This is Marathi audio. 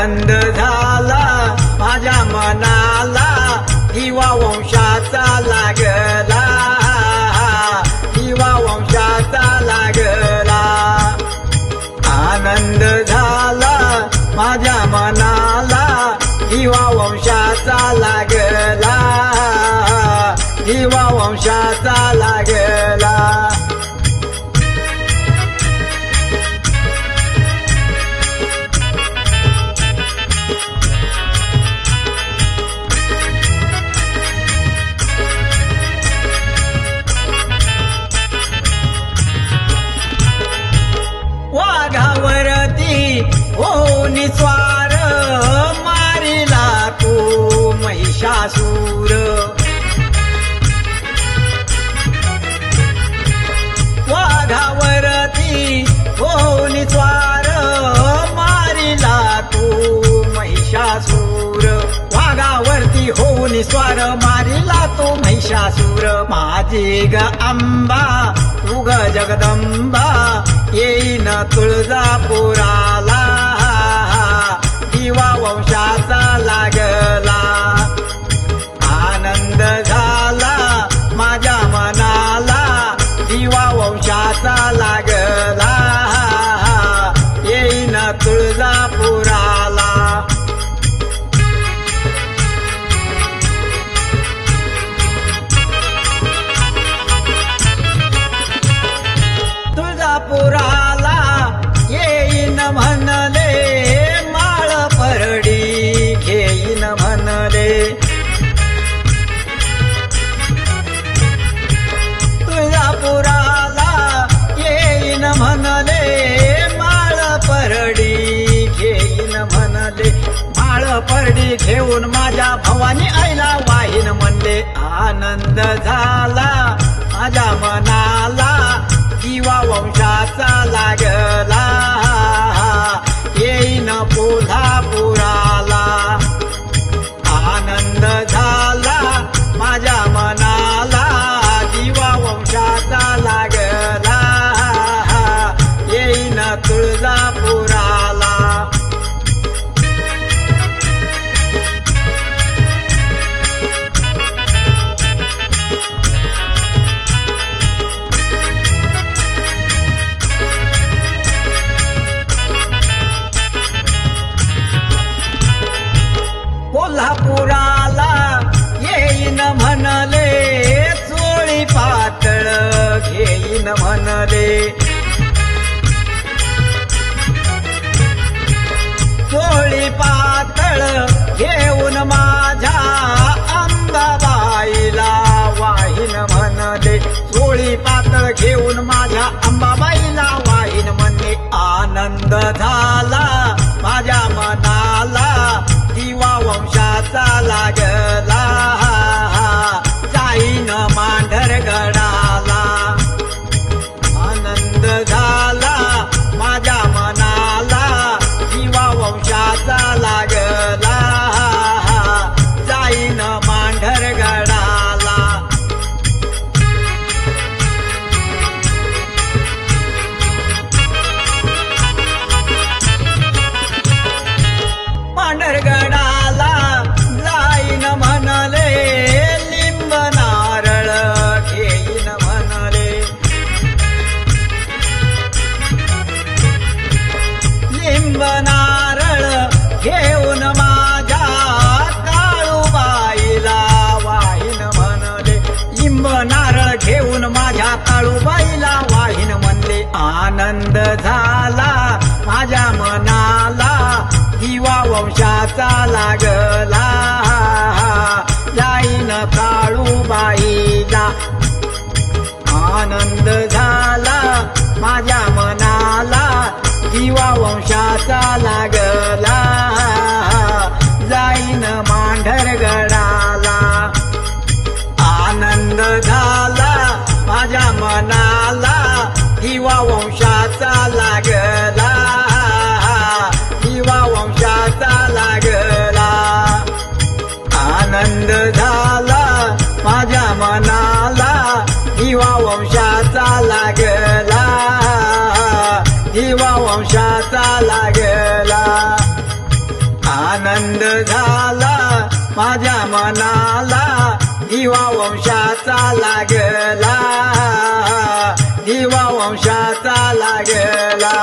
आनंद झाला माझ्या मनाला, दिवा वंशाचा लागला, दिवा वंशाचा लागला. आनंद झाला माझ्या मनाला, दिवा वंशाचा लागला, दिवा वंशाचा लागला. वाघावरती होऊन स्वार, मारिला तो महिषासूर. वाघावरती होऊन स्वार, मारिला तो महिषासूर. वाघावरती होऊन स्वार, मारिला तो महिषासूर. माझी ग अंबा तू ग जगदंबा, येईन तुळजापुराला, दिवा वंशाचा लागला. आनंद झाला माझ्या मनाला, दिवा वंशाचा लागला, येईन तुळजापुराला. तुळजापुराला येईन म्हणले, माळ परडी घेईन म्हणले. तुळजापुराला येईन म्हणले, माळ परडी घेईन म्हणले. माळ परडी घेऊन माझ्या भवानी आईला वाहीन म्हणले. आनंद झाला माझ्या मनाला, दिवा वंशाचा लागला, येईन कोल्हापुराला. आनंद झाला माझ्या मनाला, दिवा वंशाचा लागला, येईन तुळजापुराला. कोल्हापुराला येईन म्हणले, चोळी पातळ घेईन म्हणले. चोळी पातळ घेऊन माझ्या अंबाबाईला वाहीन म्हणले. चोळी पातळ घेऊन माझ्या अंबाबाईला वाहीन म्हणले. आनंद झाला माझ्या मनाला, दिवा वंशाचा लागला, जाईन मांढरगडाला. आनंद झाला माझ्या मनाला, दिवा वंशाचा लागला, जाईन मांढरगडाला. मांढरगडाला जाईन म्हणले, लिंब नारळ घेईन म्हणले. लिंब नारळ घेऊन माझ्या काळूबाईला वाहीन म्हणले. लिंब नारळ घेऊन माझ्या काळूबाईला वाहीन म्हणले. आनंद झाला माझ्या मनाला, दिवा वंशाचा लागला, जाईन काळूबाईला. आनंद झाला माझ्या मनाला, दिवा वंशाचा लागला, जाईन मांढरगडाला. आनंद झाला माझ्या मनाला, दिवा वंशाचा लागला, दिवा वंशाचा लागला. आनंद झाला माझ्या मनाला, दिवा वंशाचा लागला, दिवा वंशाचा लागला. आनंद झाला माझ्या मनाला दिवा वंशाचा लागला दिवा वंशाचा लागला